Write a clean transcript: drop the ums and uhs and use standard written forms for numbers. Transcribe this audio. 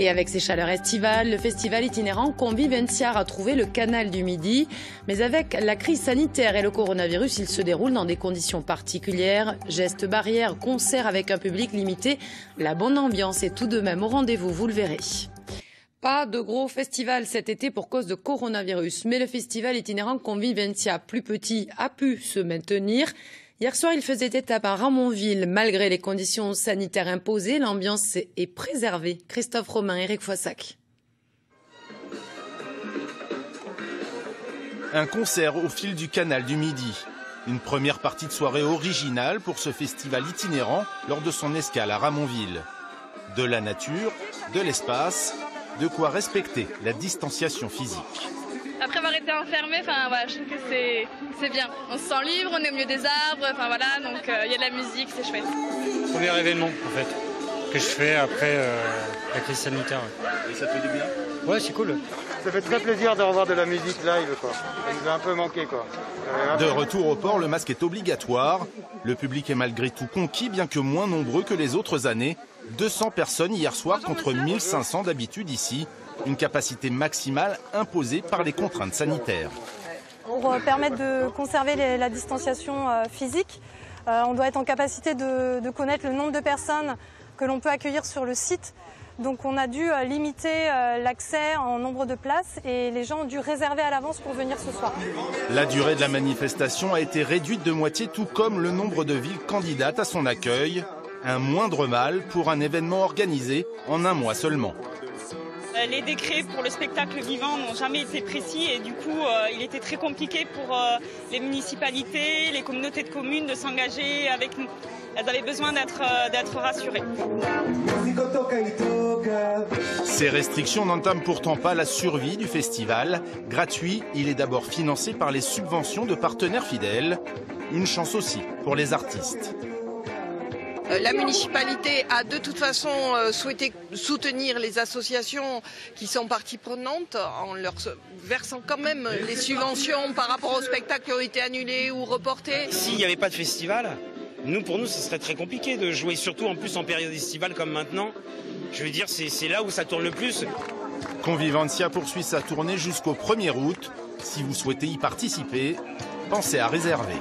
Et avec ses chaleurs estivales, le festival itinérant Convivencia a trouvé le canal du Midi. Mais avec la crise sanitaire et le coronavirus, il se déroule dans des conditions particulières. Gestes barrières, concerts avec un public limité. La bonne ambiance est tout de même au rendez-vous, vous le verrez. Pas de gros festival cet été pour cause de coronavirus, mais le festival itinérant Convivencia, plus petit, a pu se maintenir. Hier soir, il faisait étape à Ramonville. Malgré les conditions sanitaires imposées, l'ambiance est préservée. Christophe Romain, Eric Foissac. Un concert au fil du canal du Midi. Une première partie de soirée originale pour ce festival itinérant lors de son escale à Ramonville. De la nature, de l'espace, de quoi respecter la distanciation physique. Après avoir été enfermé, voilà, je trouve que c'est bien. On se sent libre, on est au milieu des arbres, voilà, donc il y a de la musique, c'est chouette. Premier événement en fait que je fais après la crise sanitaire. Et ça te fait du bien? Ouais, c'est cool. Ça fait très plaisir de revoir de la musique live, quoi. Ça nous a un peu manqué, quoi. De retour au port, le masque est obligatoire. Le public est malgré tout conquis, bien que moins nombreux que les autres années. 200 personnes hier soir contre 1500 d'habitude ici. Une capacité maximale imposée par les contraintes sanitaires. Pour permettre de conserver la distanciation physique, on doit être en capacité de connaître le nombre de personnes que l'on peut accueillir sur le site. Donc on a dû limiter l'accès en nombre de places et les gens ont dû réserver à l'avance pour venir ce soir. La durée de la manifestation a été réduite de moitié, tout comme le nombre de villes candidates à son accueil. Un moindre mal pour un événement organisé en un mois seulement. Les décrets pour le spectacle vivant n'ont jamais été précis et du coup il était très compliqué pour les municipalités, les communautés de communes de s'engager avec nous. Elles avaient besoin d'être rassurées. Ces restrictions n'entament pourtant pas la survie du festival. Gratuit, il est d'abord financé par les subventions de partenaires fidèles. Une chance aussi pour les artistes. La municipalité a de toute façon souhaité soutenir les associations qui sont parties prenantes en leur versant quand même les subventions par rapport aux spectacles qui ont été annulés ou reportés. S'il n'y avait pas de festival, pour nous, ce serait très compliqué de jouer, surtout en plus en période estivale comme maintenant. Je veux dire, c'est là où ça tourne le plus. Convivencia poursuit sa tournée jusqu'au 1er août. Si vous souhaitez y participer, pensez à réserver.